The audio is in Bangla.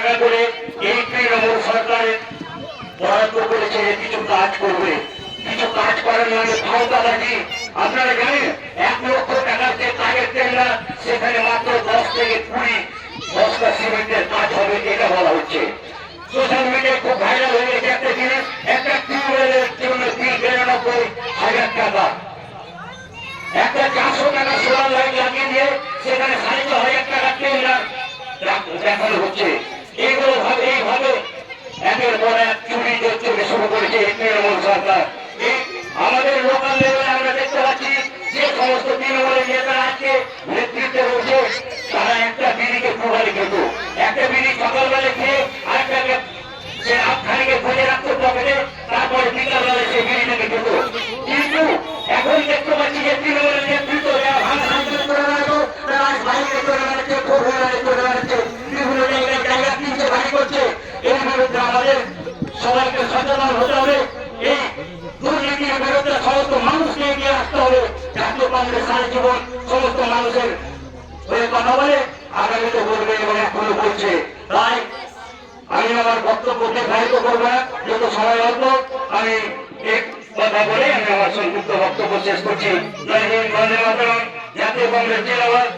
টাকা করে এই তৃণমূল সরকারের বরাদ্দ করেছে কিছু কাজ করবে, কিছু কাজ করার নামে ভাওতাবাজি। আপনারা জানেন 1 লক্ষ টাকার যে কাজের টেন্ডার সেখানে মাত্র 10 থেকে 20 বস্তা সিমেন্টের কাজ হবে, এটা বলা হচ্ছে। সোশ্যাল মিডিয়ায় খুব ভাইরাল হয়ে গেছে একটা জিনিস, একটা টিউবওয়েলের জন্য 93,000 টাকা, একটা 400 টাকা সোলার লাইট লাগিয়ে দিয়ে সেখানে 6,500 টাকা টেন্ডার দেখানো হচ্ছে। এইগুলো এইভাবে একের পর এক চুরি চলে শুরু করেছে তৃণমূল সরকার। আমাদের লোকাল লেভেলে আমরা দেখতে পাচ্ছি যে সমস্ত তৃণমূলের নেতারা আজকে নেতৃত্বে রয়েছে তারা একটা বিড়িকে প্রবাহি খেত, একটা বিড়ি সকালবেলা খেয়ে আরেকটাকে সে খানিকে ভেজে রাখতো পকেটে, তারপরে বিকালবেলা সে বিড়িটাকে খেত। কিন্তু এখন দেখতে পাচ্ছি যে তৃণমূলের নেতৃত্ব যারা ভাঙা সাইকেল করে বেড়াতো তারা আজ বাইরে করে বেড়াচ্ছে, ফোর হুইলারে করে বেড়াচ্ছে, বিভিন্ন জায়গায় জায়গা কিনছে, বাড়ি করছে। এর বিরুদ্ধে আমাদের সবাইকে সচেতন হতে হবে। এই দুর্নীতির বিরুদ্ধে সমস্ত মানুষকে এগিয়ে আসতে হবে। জাতীয় কংগ্রেস সারা জীবন সমস্ত মানুষের হয়ে কথা বলে, আগামীতে বলবে এবং এখনো বলছে। তাই আমি আমার বক্তব্যকে ব্যাহত করবো না, যত সময় হতো আমি এক কথা বলে আমি আমার সংক্ষিপ্ত বক্তব্য শেষ করছি। জয় হিন্দ, বন্দে মাতরম। জাতীয় কংগ্রেস জিন্দাবাদ।